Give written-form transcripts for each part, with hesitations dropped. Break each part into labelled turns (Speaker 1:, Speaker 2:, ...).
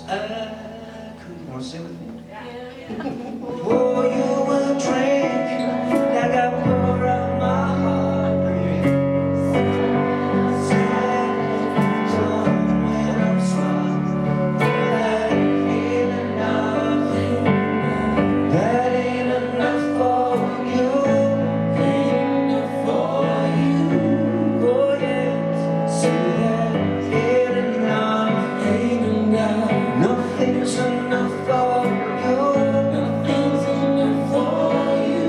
Speaker 1: You want to sing with me? Pour you a drink, like I pour out my heart. Sad when I'm smart, that ain't enough. That ain't enough for you. Ain't enough for you. Oh yes, say that ain't enough. Ain't enough. Nothing's enough for you. Nothing's enough for you.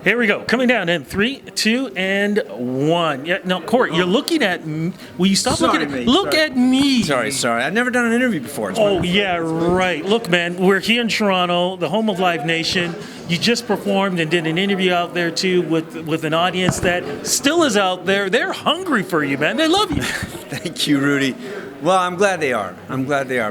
Speaker 2: Here we go. Coming down in 3, 2, and 1. Yeah, no, Corey, you're looking at me. Will you stop
Speaker 3: Sorry,
Speaker 2: looking at
Speaker 3: mate.
Speaker 2: Look
Speaker 3: Sorry.
Speaker 2: at me.
Speaker 3: Sorry. I've never done an interview before. It's my
Speaker 2: Oh,
Speaker 3: first
Speaker 2: yeah,
Speaker 3: one.
Speaker 2: right. Look, man, we're here in Toronto, the home of Live Nation. You just performed and did an interview out there, too, with an audience that still is out there. They're hungry for you, man. They love you.
Speaker 3: Thank you, Rudy. Well, I'm glad they are.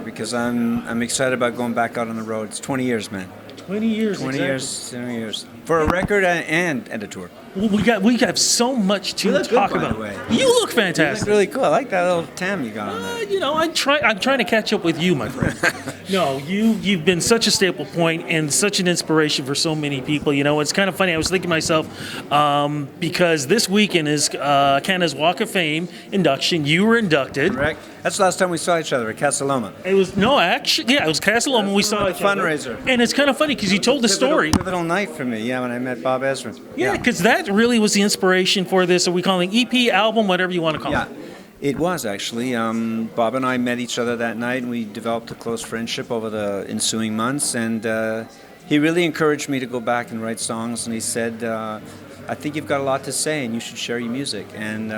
Speaker 3: Because I'm excited about going back out on the road. It's 20 years, man.
Speaker 2: 20 years,
Speaker 3: 20
Speaker 2: exactly.
Speaker 3: years. For a record and a tour.
Speaker 2: Well, we have so much to
Speaker 3: You look
Speaker 2: talk
Speaker 3: good, by
Speaker 2: about.
Speaker 3: the way.
Speaker 2: You look
Speaker 3: It's
Speaker 2: fantastic.
Speaker 3: really cool. I like that little tam you got on there.
Speaker 2: I'm trying to catch up with you, my friend. No, you've been such a staple point and such an inspiration for so many people. You know, it's kind of funny. I was thinking to myself, because this weekend is Canada's Walk of Fame induction. You were inducted.
Speaker 3: Correct. That's the last time we saw each other at Casa Loma.
Speaker 2: It was it was Castle when we saw
Speaker 3: a
Speaker 2: each other.
Speaker 3: fundraiser.
Speaker 2: And it's kind of funny because you told the story.
Speaker 3: Pivotal night for me, when I met Bob Ezrin.
Speaker 2: Yeah, because that really was the inspiration for this. Are we calling EP, album, whatever you want to call
Speaker 3: Yeah,
Speaker 2: it?
Speaker 3: it was actually. Bob and I met each other that night, and we developed a close friendship over the ensuing months. And he really encouraged me to go back and write songs. And he said, "I think you've got a lot to say, and you should share your music." And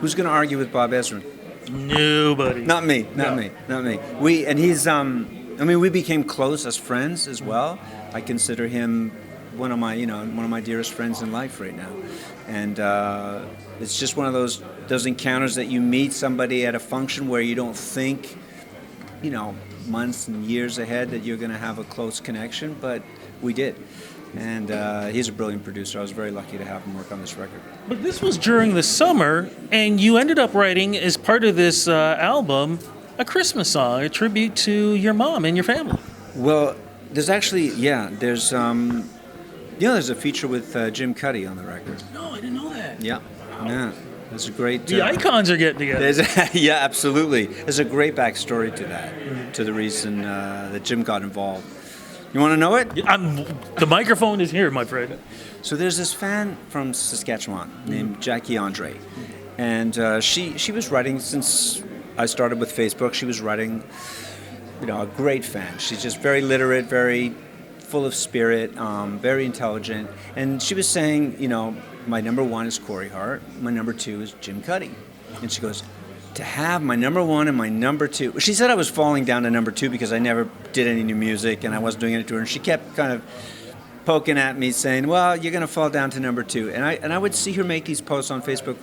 Speaker 3: who's going to argue with Bob Ezrin?
Speaker 2: Nobody.
Speaker 3: Not me. We became close as friends as well. I consider him one of my dearest friends in life right now. And it's just one of those encounters that you meet somebody at a function where you don't think, months and years ahead that you're going to have a close connection, but we did. And he's a brilliant producer. I was very lucky to have him work on this record.
Speaker 2: But this was during the summer, and you ended up writing, as part of this album, a Christmas song, a tribute to your mom and your family.
Speaker 3: Well, there's actually, there's a feature with Jim Cuddy on the record.
Speaker 2: No, I didn't know that.
Speaker 3: Yeah. There's a great...
Speaker 2: The icons are getting together.
Speaker 3: Yeah, absolutely. There's a great backstory to that, to the reason that Jim got involved. You want to know it?
Speaker 2: The microphone is here, my friend.
Speaker 3: So there's this fan from Saskatchewan named Jackie Andre, and she was writing since I started with Facebook. She was writing, a great fan. She's just very literate, very full of spirit, very intelligent, and she was saying, my number one is Corey Hart, my number two is Jim Cuddy, and she goes, to have my number one and my number two. She said I was falling down to number two because I never did any new music and I wasn't doing any tour. And she kept kind of poking at me saying, well, you're going to fall down to number two. And I would see her make these posts on Facebook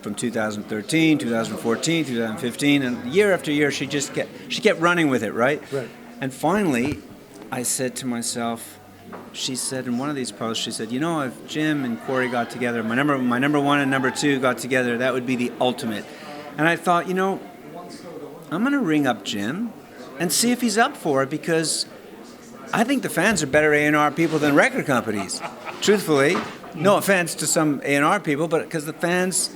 Speaker 3: from 2013, 2014, 2015. And year after year, she kept running with it, right?
Speaker 2: Right.
Speaker 3: And finally, I said to myself, she said in one of these posts, she said, if Jim and Corey got together, my number one and number two got together, that would be the ultimate. And I thought, I'm going to ring up Jim and see if he's up for it, because I think the fans are better A&R people than record companies, truthfully. No offense to some A&R people, but because the fans,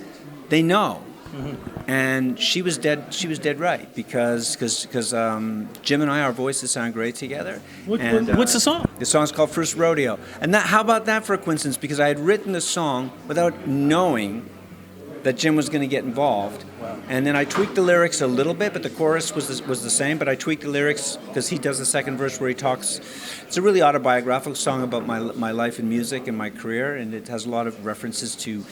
Speaker 3: they know. Mm-hmm. And she was dead right, because Jim and I, our voices sound great together.
Speaker 2: What's the song?
Speaker 3: The song's called First Rodeo. And how about that for a coincidence? Because I had written the song without knowing that Jim was going to get involved. Wow. And then I tweaked the lyrics a little bit, but the chorus was the same, but I tweaked the lyrics because he does the second verse where he talks. It's a really autobiographical song about my life in music and my career, and it has a lot of references to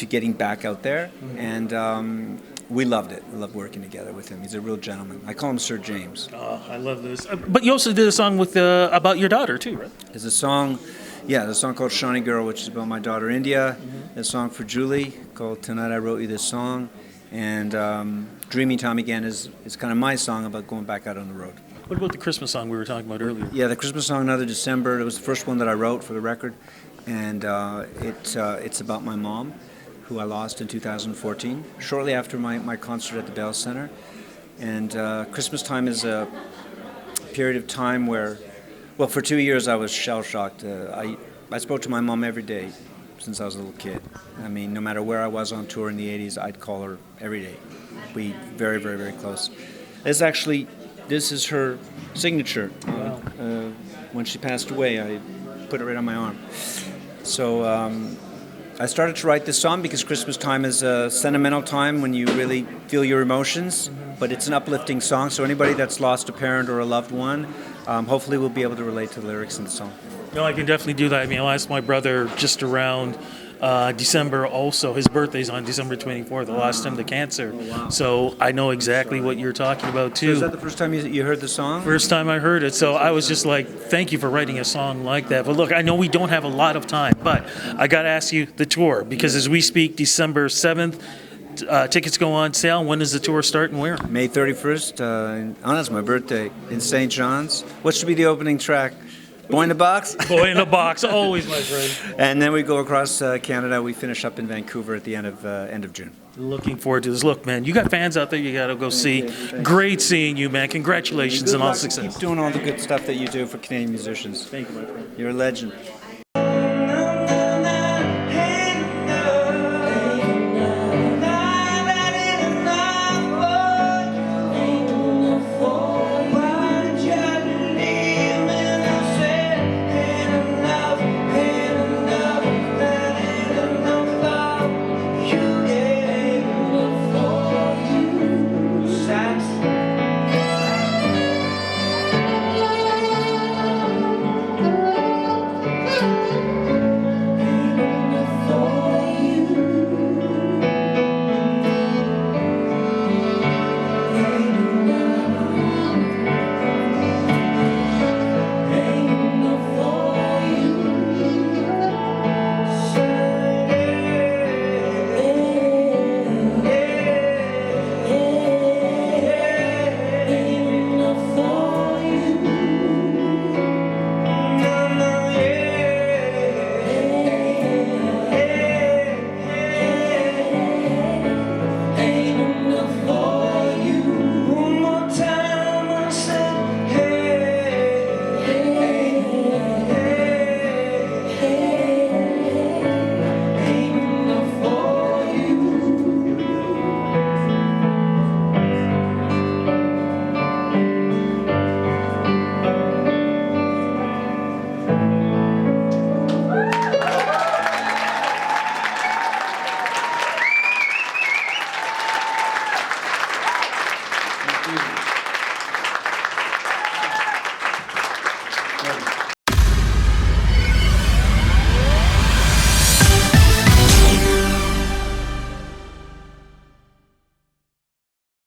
Speaker 3: getting back out there. Mm-hmm. And we loved it. We loved working together with him. He's a real gentleman. I call him Sir James.
Speaker 2: Oh, I love this. But you also did a song with about your daughter, too, right?
Speaker 3: There's a song called Shawnee Girl, which is about my daughter India. Mm-hmm. There's a song for Julie called Tonight I Wrote You This Song. And Dreamy Time Again is kind of my song about going back out on the road.
Speaker 2: What about the Christmas song we were talking about earlier?
Speaker 3: Yeah, the Christmas song, Another December, it was the first one that I wrote for the record. And it's about my mom, who I lost in 2014, shortly after my concert at the Bell Center. And Christmas time is a period of time where, well, for 2 years I was shell-shocked. I spoke to my mom every day since I was a little kid. I mean, no matter where I was on tour in the 80s, I'd call her every day. We very, very, very close. This is her signature.
Speaker 2: Wow.
Speaker 3: When she passed away, I put it right on my arm. So I started to write this song because Christmas time is a sentimental time when you really feel your emotions, but it's an uplifting song, so anybody that's lost a parent or a loved one, hopefully will be able to relate to the lyrics in the song.
Speaker 2: No, I can definitely do that. I mean, I lost my brother just around December also. His birthday's on December 24th. I lost him to cancer.
Speaker 3: Oh, wow.
Speaker 2: So I know exactly what you're talking about, too.
Speaker 3: So is that the first time you heard the song?
Speaker 2: First time I heard it, so I was just like, thank you for writing a song like that. But look, I know we don't have a lot of time, but I got to ask you the tour, because as we speak, December 7th, tickets go on sale. When does the tour start and where?
Speaker 3: May 31st, that's my birthday, in St. John's. What should be the opening track? Boy in the Box?
Speaker 2: Boy in the Box, always, my friend.
Speaker 3: And then we go across Canada. We finish up in Vancouver at the end of June.
Speaker 2: Looking forward to this. Look, man, you got fans out there you got to go see. Great seeing you, man. Congratulations and all success.
Speaker 3: Keep doing all the good stuff that you do for Canadian musicians.
Speaker 2: Thank you, my friend.
Speaker 3: You're a legend.